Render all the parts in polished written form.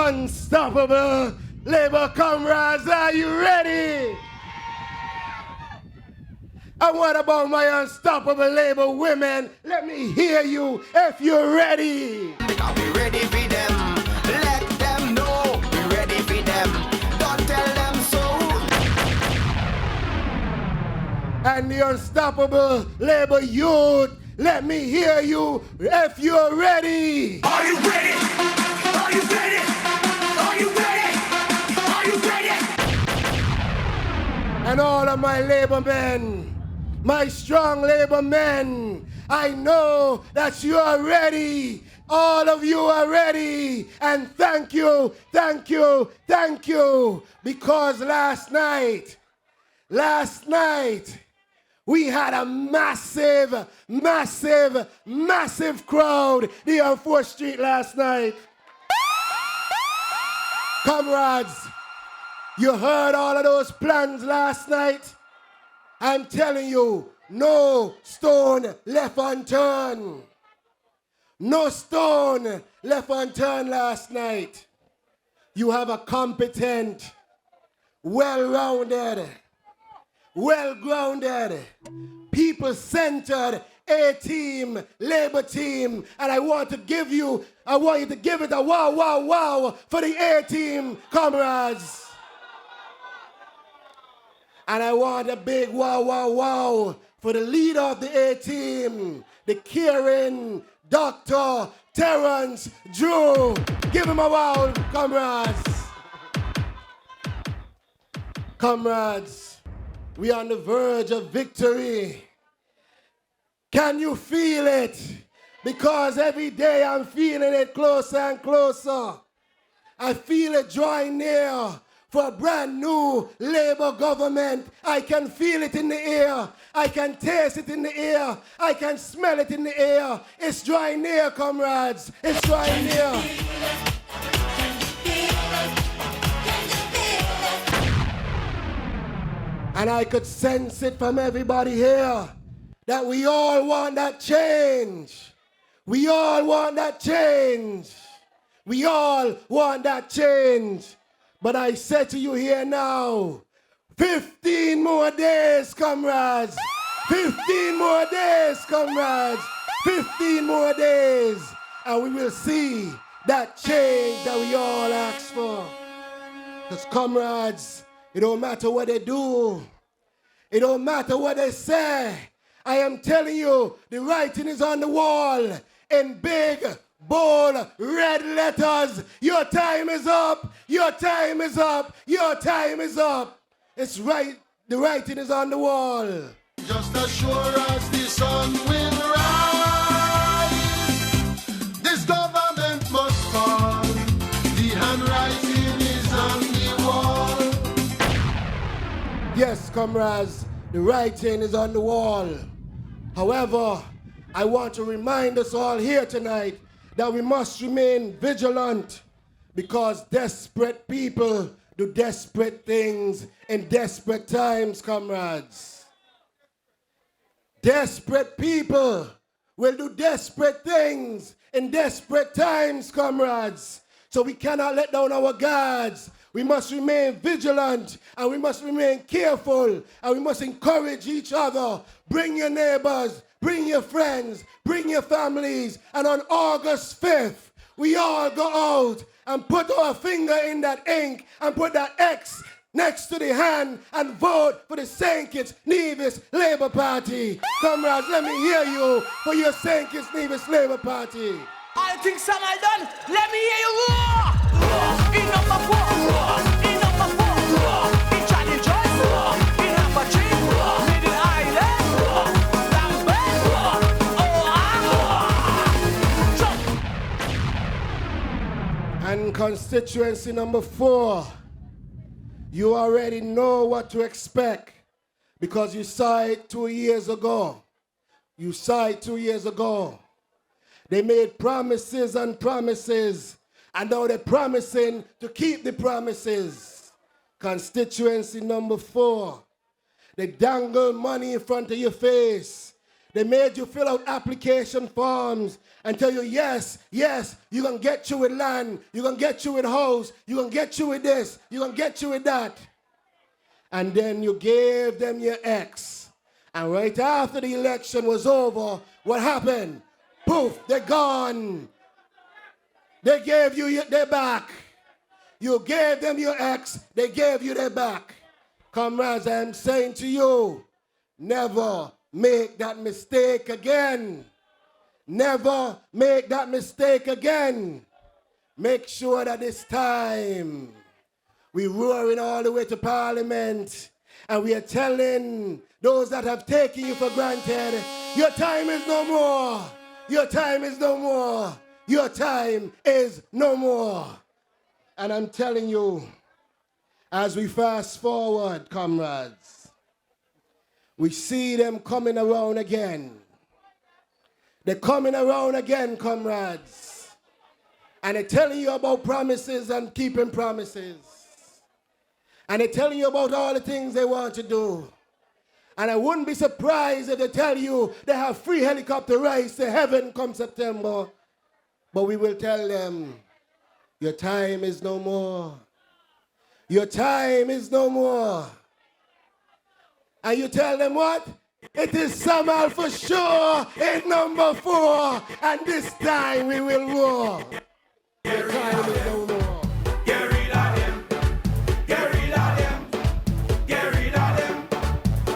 Unstoppable labor comrades, are you ready? And what about my unstoppable labor women? Let me hear you if you're ready. Because we ready for them. Let them know we ready for them. Don't tell them so. And the unstoppable labor youth, let me hear you if you're ready. Are you ready? Are you ready? Are you ready? Are you ready? And all of my labor men, my strong labor men, I know that you are ready. All of you are ready. And thank you, thank you, thank you. Because last night, we had a massive crowd here on 4th Street last night. Comrades, you heard all of those plans last night? I'm telling you, no stone left unturned. No stone left unturned last night. You have a competent, well-rounded, well-grounded, people-centered A-team, labor team, and I want you to give it a wow, wow, wow for the A-team, comrades. And I want a big wow, wow, wow for the leader of the A-team, the caring Dr. Terrence Drew. Give him a wow, comrades. Comrades, we are on the verge of victory. Can you feel it? Because every day I'm feeling it closer and closer. I feel it drawing near. For a brand new labor government. I can feel it in the air. I can taste it in the air. I can smell it in the air. It's drawing near, comrades. It's drawing near. And I could sense it from everybody here that we all want that change. We all want that change. We all want that change. But I say to you here now, 15 more days, comrades. 15 more days, comrades. 15 more days. And we will see that change that we all ask for. Because, comrades, it don't matter what they do. It don't matter what they say. I am telling you, the writing is on the wall in big, bold, red letters. Your time is up. Your time is up. Your time is up. It's right. The writing is on the wall. Just as sure as the sun will rise, this government must fall. The handwriting is on the wall. Yes, comrades, the writing is on the wall. However, I want to remind us all here tonight that we must remain vigilant because desperate people do desperate things in desperate times, comrades. Desperate people will do desperate things in desperate times, comrades. So we cannot let down our guards. We must remain vigilant and we must remain careful and we must encourage each other. Bring your neighbors, bring your friends, bring your families, and on August 5th, we all go out and put our finger in that ink and put that X next to the hand and vote for the St. Kitts-Nevis Labour Party. Comrades, let me hear you for your St. Kitts-Nevis Labour Party. I think Samal done. Let me hear you roar. In number 4, in number 4, in Charlie Joyce, in number 3, Middle Island, Lambert, And constituency number 4, you already know what to expect because you saw it 2 years ago. You saw it 2 years ago. They made promises and promises, and now they're promising to keep the promises. Constituency number 4, they dangle money in front of your face. They made you fill out application forms and tell you, yes, yes, you're going to get you with land, you're going to get you with house, you're going to get you with this, you're going to get you with that. And then you gave them your ex. And right after the election was over, what happened? Poof, they're gone. They gave you their back. You gave them your ex, they gave you their back. Comrades, I'm saying to you, never make that mistake again. Never make that mistake again. Make sure that this time we're roaring all the way to Parliament and we are telling those that have taken you for granted, your time is no more. Your time is no more. Your time is no more. And I'm telling you, as we fast forward, comrades, we see them coming around again. They're coming around again, comrades. And they're telling you about promises and keeping promises. And they're telling you about all the things they want to do. And I wouldn't be surprised if they tell you they have free helicopter rides to heaven come September. But we will tell them, your time is no more. Your time is no more. And you tell them what? It is Samal for sure in number 4. And this time we will roar. Your time is no more. Get rid of them. Get rid of them. Get rid of them.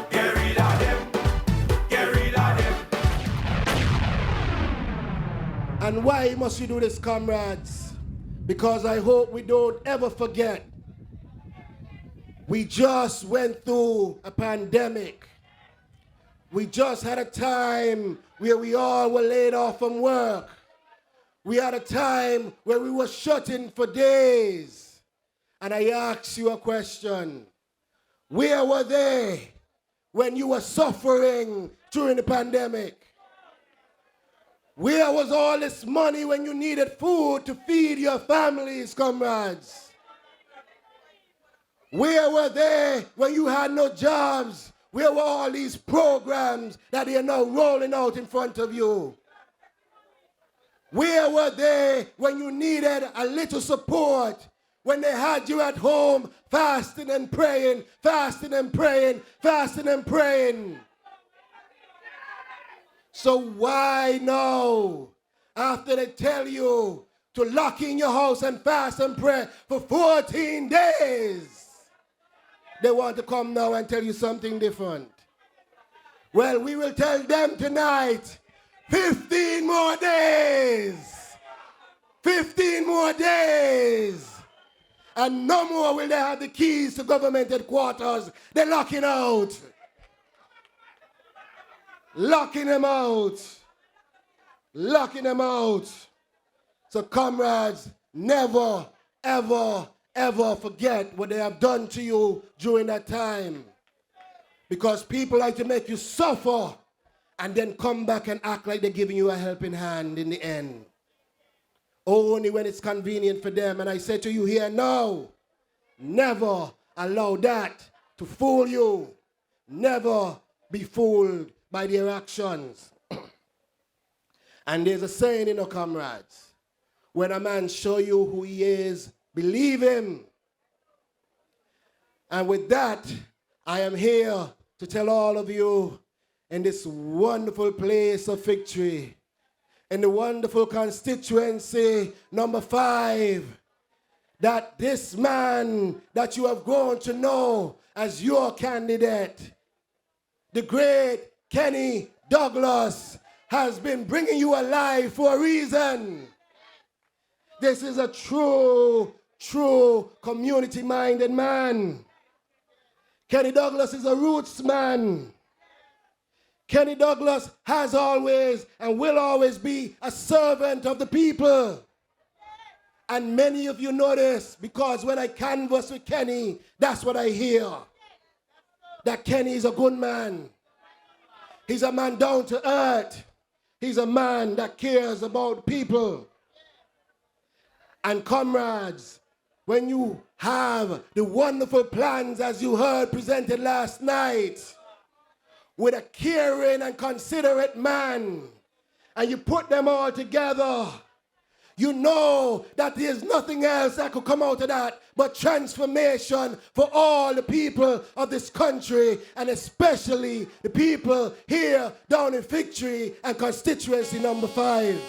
Get rid of them. Get rid of them. And why must we do this, comrades? Because I hope we don't ever forget. We just went through a pandemic. We just had a time where we all were laid off from work. We had a time where we were shut in for days. And I ask you a question. Where were they when you were suffering during the pandemic? Where was all this money when you needed food to feed your families, comrades? Where were they when you had no jobs? Where were all these programs that they are now rolling out in front of you? Where were they when you needed a little support? When they had you at home fasting and praying, fasting and praying, fasting and praying. So why now, after they tell you to lock in your house and fast and pray for 14 days, they want to come now and tell you something different? Well, we will tell them tonight, 15 more days. 15 more days. And no more will they have the keys to government headquarters. They're locking out. Locking them out. Locking them out. So comrades, never, ever, ever forget what they have done to you during that time. Because people like to make you suffer and then come back and act like they're giving you a helping hand in the end. Only when it's convenient for them. And I say to you here now, never allow that to fool you. Never be fooled by their actions. And there's a saying, you know, comrades, when a man show you who he is, believe him. And with that, I am here to tell all of you in this wonderful place of victory, in the wonderful constituency number 5, that this man that you have grown to know as your candidate, the great Kenny Douglas, has been bringing you alive for a reason. This is a true community-minded man. Kenny Douglas is a roots man. Kenny Douglas has always and will always be a servant of the people. And many of you know this because when I canvass with Kenny, that's what I hear. That Kenny is a good man. He's a man down to earth. He's a man that cares about people. And comrades, when you have the wonderful plans as you heard presented last night, with a caring and considerate man, and you put them all together, you know that there's nothing else that could come out of that but transformation for all the people of this country, and especially the people here down in Victory and constituency number 5.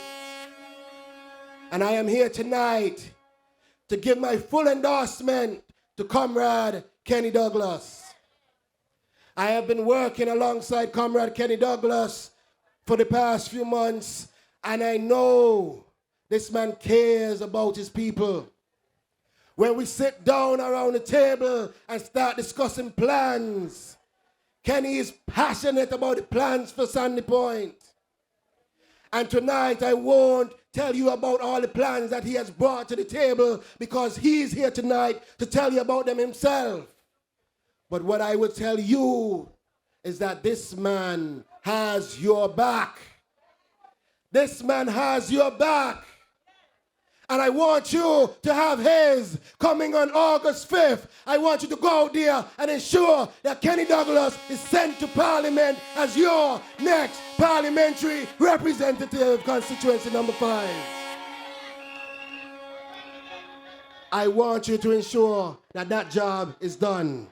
And I am here tonight to give my full endorsement to Comrade Kenny Douglas. I have been working alongside Comrade Kenny Douglas for the past few months, and I know this man cares about his people. When we sit down around the table and start discussing plans, Kenny is passionate about the plans for Sandy Point. And tonight I won't tell you about all the plans that he has brought to the table, because he's here tonight to tell you about them himself. But what I will tell you is that this man has your back. This man has your back. And I want you to have his coming on August 5th. I want you to go out there and ensure that Kenny Douglas is sent to Parliament as your next parliamentary representative, constituency number 5. I want you to ensure that that job is done.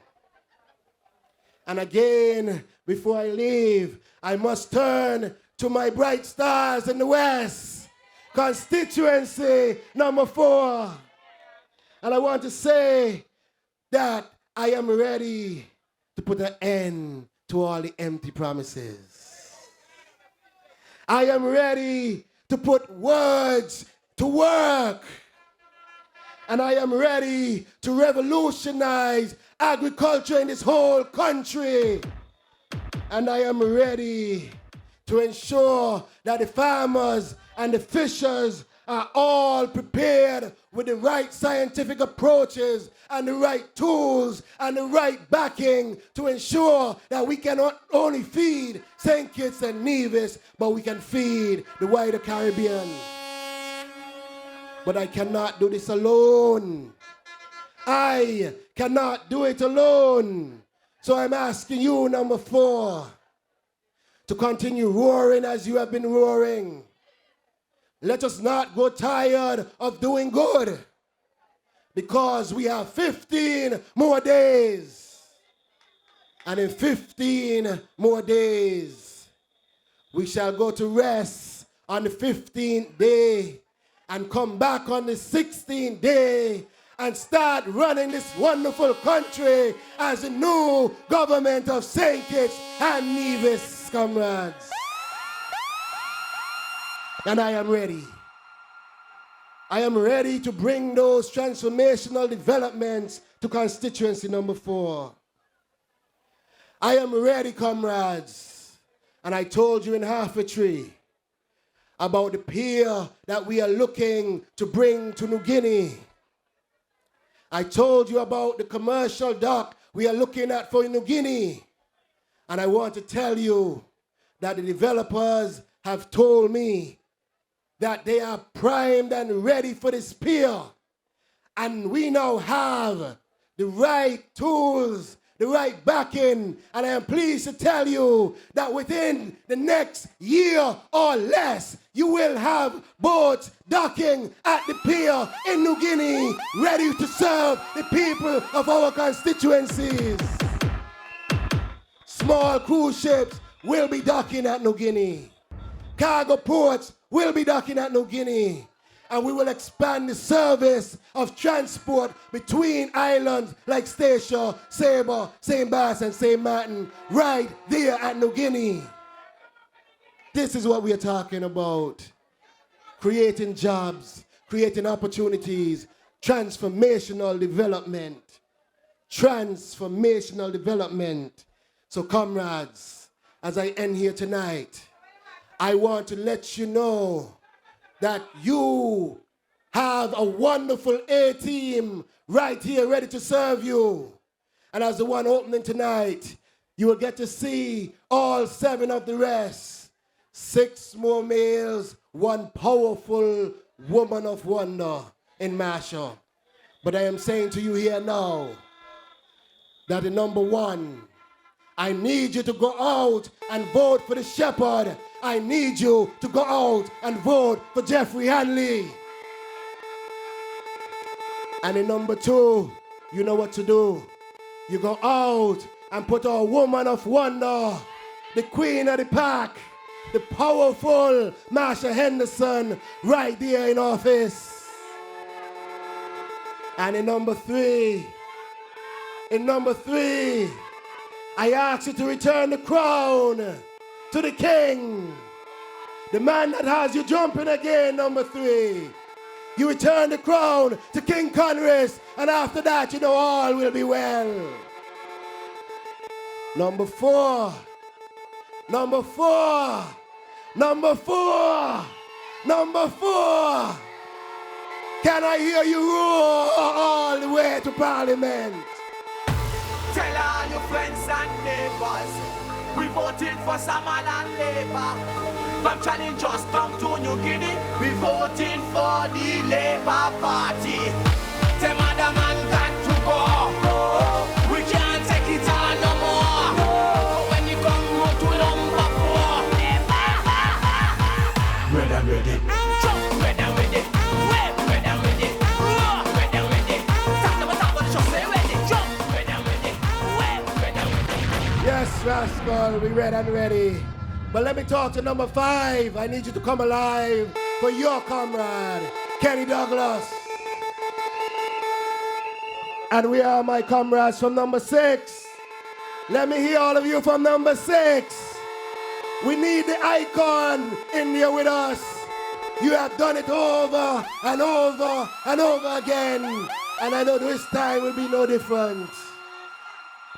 And again, before I leave, I must turn to my bright stars in the West. Constituency number 4. And I want to say that I am ready to put an end to all the empty promises. I am ready to put words to work. And I am ready to revolutionize agriculture in this whole country. And I am ready to ensure that the farmers and the fishers are all prepared with the right scientific approaches and the right tools and the right backing to ensure that we can not only feed St. Kitts and Nevis, but we can feed the wider Caribbean. But I cannot do this alone. I cannot do it alone. So I'm asking you, number 4, to continue roaring as you have been roaring. Let us not go tired of doing good, because we have 15 more days. And in 15 more days, we shall go to rest on the 15th day and come back on the 16th day and start running this wonderful country as the new government of St. Kitts and Nevis, comrades. And I am ready. I am ready to bring those transformational developments to constituency number 4. I am ready, comrades. And I told you in half a tree about the pier that we are looking to bring to New Guinea. I told you about the commercial dock we are looking at for New Guinea. And I want to tell you that the developers have told me that they are primed and ready for this pier. And we now have the right tools, the right backing, and I am pleased to tell you that within the next year or less, you will have boats docking at the pier in New Guinea, ready to serve the people of our constituencies. Small cruise ships will be docking at New Guinea. Cargo ports will be docking at New Guinea. And we will expand the service of transport between islands like Statia, Sable, St. Bass, and St. Martin right there at New Guinea. This is what we are talking about. Creating jobs, creating opportunities, transformational development. Transformational development. So comrades, as I end here tonight, I want to let you know that you have a wonderful A-team right here ready to serve you. And as the one opening tonight, you will get to see all 7 of the rest. 6 more males, 1 powerful woman of wonder in Marshall. But I am saying to you here now that the number 1 I need you to go out and vote for the shepherd. I need you to go out and vote for Jeffrey Hanley. And in number 2, you know what to do. You go out and put our woman of wonder, the queen of the pack, the powerful Marsha Henderson right there in office. And in number 3, I ask you to return the crown to the king, the man that has you jumping again. Number 3, you return the crown to King Congress, and after that, you know, all will be well. Number 4, can I hear you roar all the way to Parliament? Tell all your friends and neighbors, we voted for Samal and Labour. From challengers come to New Guinea, we voted for the Labour Party. Tell Madam man got to go. We can't take it on no more. When you come to number 4, red and ready. Jump, red and ready. Wave, red and ready. Roar, red and ready. Tap the top of the show, say ready. Jump, red and ready. Wave, red and ready. Yes, Rascal, we red and ready. But let me talk to number 5. I need you to come alive for your comrade, Kenny Douglas. And we are my comrades from number 6. Let me hear all of you from number 6. We need the icon in here with us. You have done it over and over and over again. And I know this time will be no different.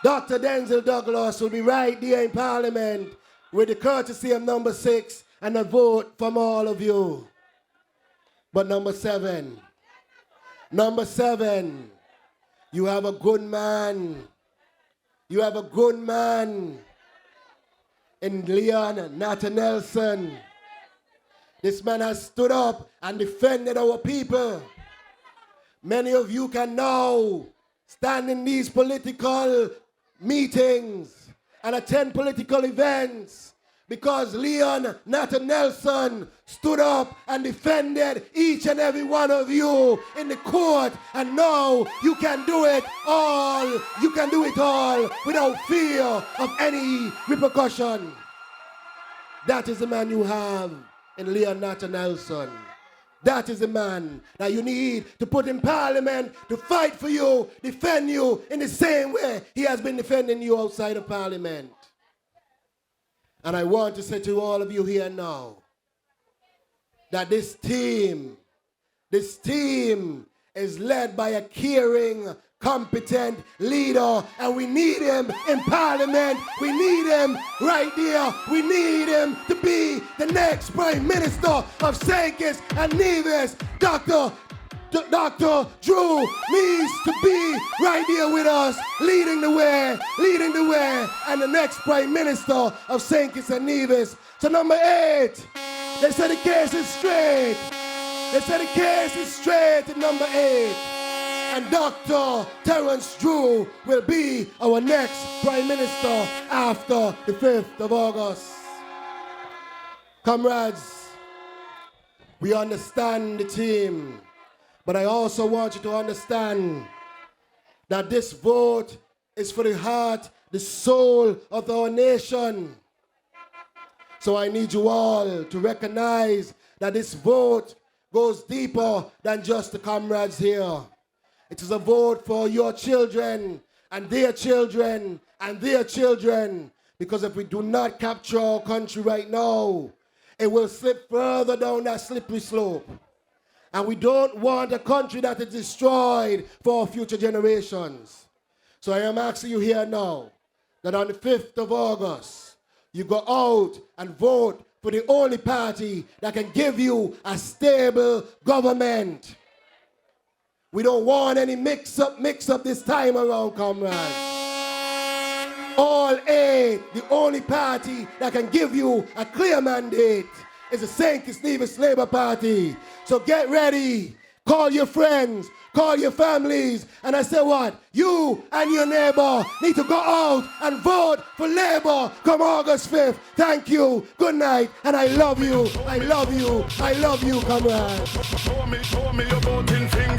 Dr. Denzel Douglas will be right there in Parliament with the courtesy of number 6 and a vote from all of you. But number 7, you have a good man. You have a good man in Leon Nathan Nelson. This man has stood up and defended our people. Many of you can now stand in these political meetings and attend political events because Leon Nathan Nelson stood up and defended each and every one of you in the court, and now you can do it all. You can do it all without fear of any repercussion. That is the man you have in Leon Nathan Nelson. That is the man that you need to put in Parliament to fight for you, defend you in the same way he has been defending you outside of Parliament. And I want to say to all of you here now that this team is led by a caring, competent leader, and we need him in Parliament. We need him right there. We need him to be the next Prime Minister of St. Kitts and Nevis. Dr. Drew needs to be right here with us, leading the way, and the next Prime Minister of St. Kitts and Nevis. So number 8, they said the case is straight. They said the case is straight at number 8. And Dr. Terence Drew will be our next Prime Minister after the 5th of August. Comrades, we understand the team, but I also want you to understand that this vote is for the heart, the soul of our nation. So I need you all to recognize that this vote goes deeper than just the comrades here. It is a vote for your children and their children and their children. Because if we do not capture our country right now, it will slip further down that slippery slope. And we don't want a country that is destroyed for our future generations. So I am asking you here now that on the 5th of August, you go out and vote for the only party that can give you a stable government. We don't want any mix-up this time around, comrades. All 8, the only party that can give you a clear mandate is the St. Kitts-Nevis Labour Party. So get ready. call your friends, call your families, and I say what? You and your neighbor need to go out and vote for Labour come August 5th. Thank you, good night, and I love you, I love you, I love you, comrade. Show me your voting finger.